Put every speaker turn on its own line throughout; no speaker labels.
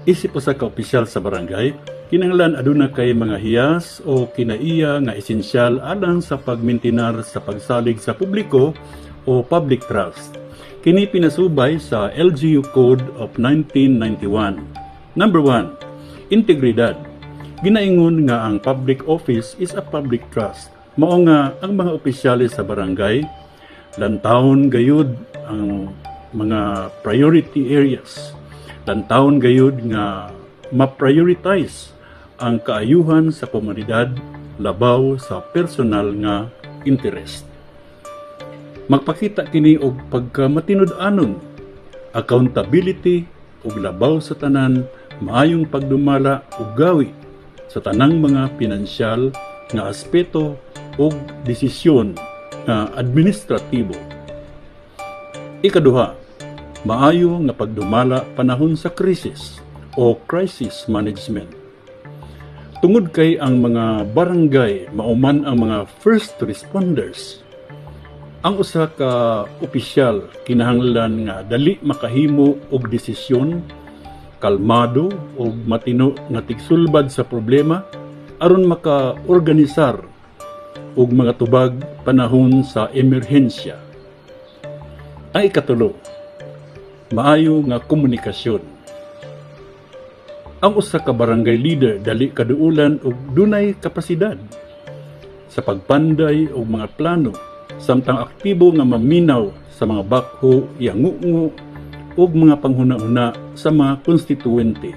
Isip usa ka opisyal sa barangay, kinahanglan aduna kay mga hiyas o kinaiya nga esensyal alang sa pagmintinar sa pagsalig sa publiko o public trust. Kini pinasubay sa LGU Code of 1991. Number 1, integridad. Ginaingon nga ang public office is a public trust. Mao nga ang mga opisyalis sa barangay lantawon gayud ang mga priority areas. Lantawon gayud nga ma-prioritize ang kaayuhan sa komunidad labaw sa personal nga interest. Magpakita kini og pagkamatinud-anon, accountability ug labaw sa tanan, maayong pagdumala ug gawi sa tanang mga pinansyal nga aspeto ug desisyon nga administratibo. Ikaduha, maayo nga pagdumala panahon sa krisis o crisis management. Tungod kay ang mga barangay mauman ang mga first responders, ang usa ka opisyal kinahanglan nga dali makahimo og desisyon, kalmado ug matino nga tigsulbad sa problema aron maka-organisar og mga tubag panahon sa emerhensya. Ang ikatulo, maayo nga komunikasyon. Ang usa ka barangay leader dali kaduulan og dunay kapasidad sa pagpanday og mga plano samtang aktibo nga maminaw sa mga bakho, yangungo ug mga panghuna-huna sa mga konstituente.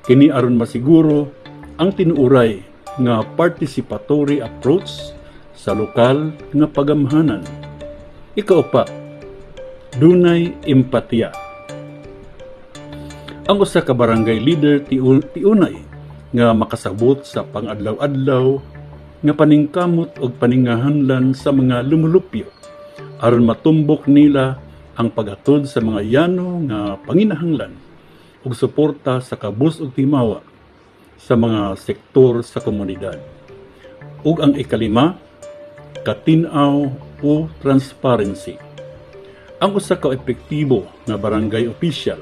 Kini aron masiguro ang tinuuray nga participatory approach sa lokal nga pagamhanan. Ikaupat, dunay empatiya. Ang usa ka barangay leader tiunay nga makasabot sa pangadlaw-adlaw nga paningkamot og paningahanlan sa mga lumulupyo aron matumbok nila ang paghatod sa mga yano nga panginahanglan ug suporta sa kabus ug timawa sa mga sektor sa komunidad. Ug ang ikalima, katinaw o transparency. Ang usa ka epektibo nga barangay official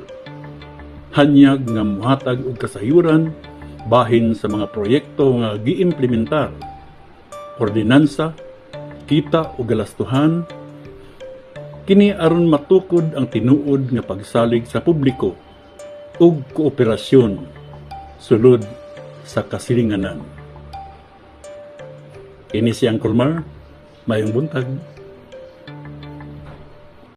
hanyag nga mohatag og kasayuran bahin sa mga proyekto nga giimplementar, ordinansa, kita o galastuhan, kini aron matukod ang tinuod nga pagsalig sa publiko ug kooperasyon sulod sa kasilinganan. Kini si Angkor Mar, mayong buntag.